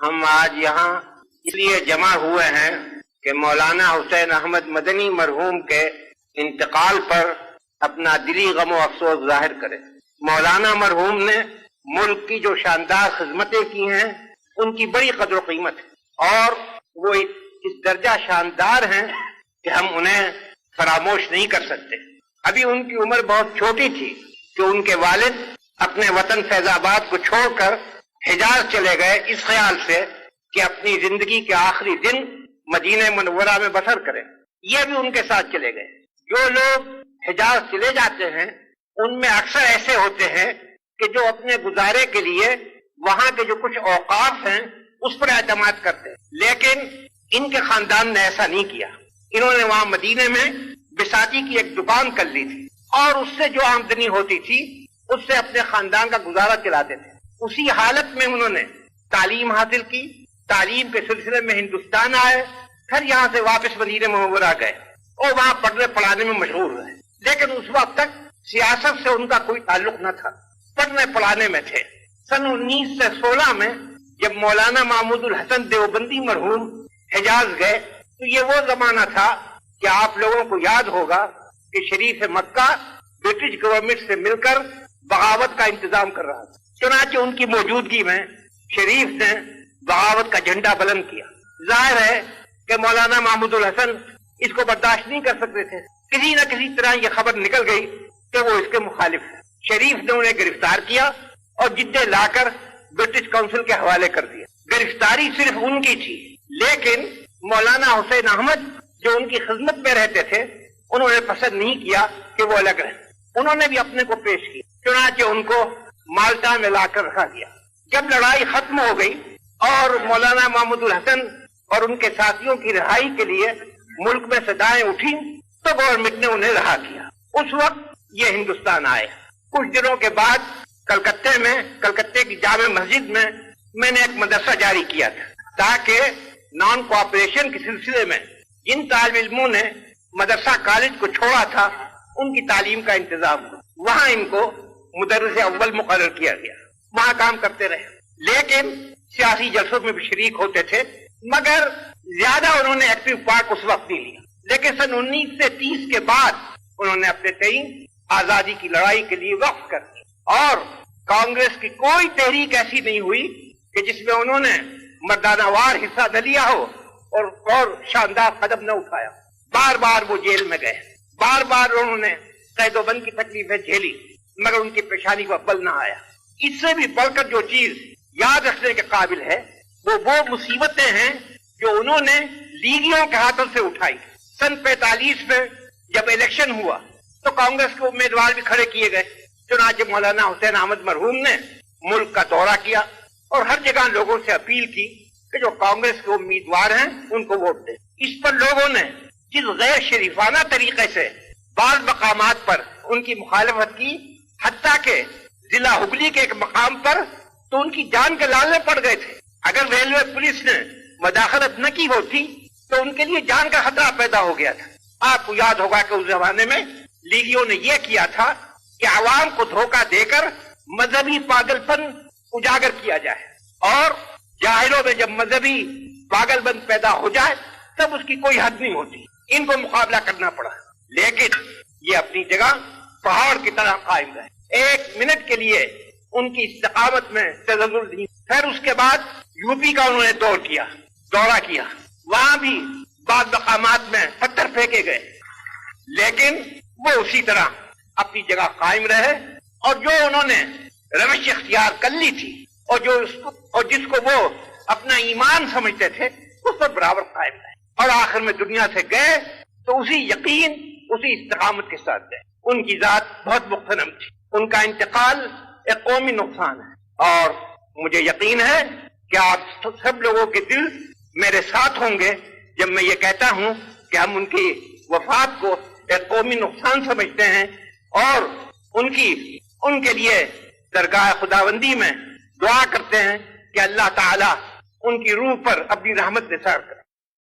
ہم آج یہاں اس لیے جمع ہوئے ہیں کہ مولانا حسین احمد مدنی مرحوم کے انتقال پر اپنا دلی غم و افسوس ظاہر کریں۔ مولانا مرحوم نے ملک کی جو شاندار خدمتیں کی ہیں ان کی بڑی قدر و قیمت ہے، اور وہ اس درجہ شاندار ہیں کہ ہم انہیں فراموش نہیں کر سکتے۔ ابھی ان کی عمر بہت چھوٹی تھی کہ ان کے والد اپنے وطن فیض آباد کو چھوڑ کر حجاز چلے گئے، اس خیال سے کہ اپنی زندگی کے آخری دن مدینہ منورہ میں بسر کریں۔ یہ بھی ان کے ساتھ چلے گئے۔ جو لوگ حجاز چلے جاتے ہیں ان میں اکثر ایسے ہوتے ہیں کہ جو اپنے گزارے کے لیے وہاں کے جو کچھ اوقاف ہیں اس پر اعتماد کرتے ہیں، لیکن ان کے خاندان نے ایسا نہیں کیا۔ انہوں نے وہاں مدینے میں بساتی کی ایک دکان کر لی تھی، اور اس سے جو آمدنی ہوتی تھی اس سے اپنے خاندان کا گزارا چلاتے تھے۔ اسی حالت میں انہوں نے تعلیم حاصل کی، تعلیم کے سلسلے میں ہندوستان آئے، پھر یہاں سے واپس مدینہ منورہ گئے اور وہاں پڑھنے پڑھانے میں مشغول رہے، لیکن اس وقت تک سیاست سے ان کا کوئی تعلق نہ تھا، پڑھنے پڑھانے میں تھے۔ سن 1916 میں جب مولانا محمود الحسن دیوبندی مرحوم حجاز گئے تو یہ وہ زمانہ تھا کہ آپ لوگوں کو یاد ہوگا کہ شریف مکہ برٹش گورنمنٹ سے مل کر بغاوت کا انتظام کر رہا تھا۔ چنانچہ ان کی موجودگی میں شریف نے بغاوت کا جھنڈا بلند کیا۔ ظاہر ہے کہ مولانا محمود الحسن اس کو برداشت نہیں کر سکتے تھے، کسی نہ کسی طرح یہ خبر نکل گئی کہ وہ اس کے مخالف ہے۔ شریف نے انہیں گرفتار کیا اور جدے لا کر برٹش کونسل کے حوالے کر دیا۔ گرفتاری صرف ان کی تھی، لیکن مولانا حسین احمد جو ان کی خدمت میں رہتے تھے انہوں نے پسند نہیں کیا کہ وہ الگ رہیں، انہوں نے بھی اپنے کو پیش کیا۔ چنانچہ ان کو مالٹا میں لا کر رکھا گیا۔ جب لڑائی ختم ہو گئی اور مولانا محمود الحسن اور ان کے ساتھیوں کی رہائی کے لیے ملک میں صدائیں اٹھی تو گورنمنٹ نے انہیں رہا کیا۔ اس وقت یہ ہندوستان آئے۔ کچھ دنوں کے بعد کلکتے کی جامع مسجد میں نے ایک مدرسہ جاری کیا تھا تاکہ نان کوآپریشن کے سلسلے میں جن طالب علموں نے مدرسہ کالج کو چھوڑا تھا ان کی تعلیم کا انتظام ہو۔ وہاں ان کو مدرس اول مقرر کیا گیا، وہاں کام کرتے رہے، لیکن سیاسی جلسوں میں بھی شریک ہوتے تھے، مگر زیادہ انہوں نے ایکٹیو پارٹ اس وقت نہیں لیا۔ لیکن سن 1930 کے بعد انہوں نے اپنے تئیں آزادی کی لڑائی کے لیے وقف کر دیا، اور کانگریس کی کوئی تحریک ایسی نہیں ہوئی کہ جس میں انہوں نے مردانہ وار حصہ نہ لیا ہو اور شاندار قدم نہ اٹھایا۔ بار بار وہ جیل میں گئے، بار بار انہوں نے قید و بند کی تکلیفیں جھیلی، مگر ان کی پریشانی کو بل نہ آیا۔ اس سے بھی بڑھ کر جو چیز یاد رکھنے کے قابل ہے وہ مصیبتیں ہیں جو انہوں نے لیگیوں کے ہاتھوں سے اٹھائی۔ سن 45 میں جب الیکشن ہوا تو کانگریس کے امیدوار بھی کھڑے کیے گئے۔ چنانچہ مولانا حسین احمد مرحوم نے ملک کا دورہ کیا اور ہر جگہ لوگوں سے اپیل کی کہ جو کانگریس کے امیدوار ہیں ان کو ووٹ دیں۔ اس پر لوگوں نے جس غیر شریفانہ طریقے سے بعض مقامات پر ان کی مخالفت کی، حتیٰ کہ ضلع ہگلی کے ایک مقام پر تو ان کی جان کے لالے پڑ گئے تھے۔ اگر ریلوے پولیس نے مداخلت نہ کی ہوتی تو ان کے لیے جان کا خطرہ پیدا ہو گیا تھا۔ آپ کو یاد ہوگا کہ اس زمانے میں لیگیوں نے یہ کیا تھا کہ عوام کو دھوکہ دے کر مذہبی پاگل پن اجاگر کیا جائے، اور جاہلوں میں جب مذہبی پاگل پن پیدا ہو جائے تب اس کی کوئی حد نہیں ہوتی۔ ان کو مقابلہ کرنا پڑا، لیکن یہ اپنی جگہ پہاڑ کی طرح قائم رہے۔ ایک منٹ کے لیے ان کی استقامت میں تزلزل نہیں۔ پھر اس کے بعد یو پی کا انہوں نے دورہ کیا، وہاں بھی بعض مقامات میں پتھر پھینکے گئے، لیکن وہ اسی طرح اپنی جگہ قائم رہے، اور جو انہوں نے روش اختیار کر لی تھی اور جس کو وہ اپنا ایمان سمجھتے تھے اس پر برابر قائم رہے، اور آخر میں دنیا سے گئے تو اسی یقین اسی استقامت کے ساتھ گئے۔ ان کی ذات بہت مغتنم تھی، ان کا انتقال ایک قومی نقصان ہے، اور مجھے یقین ہے کہ آپ سب لوگوں کے دل میرے ساتھ ہوں گے جب میں یہ کہتا ہوں کہ ہم ان کی وفات کو ایک قومی نقصان سمجھتے ہیں، اور ان کے لیے درگاہ خداوندی میں دعا کرتے ہیں کہ اللہ تعالی ان کی روح پر اپنی رحمت نثار کرے۔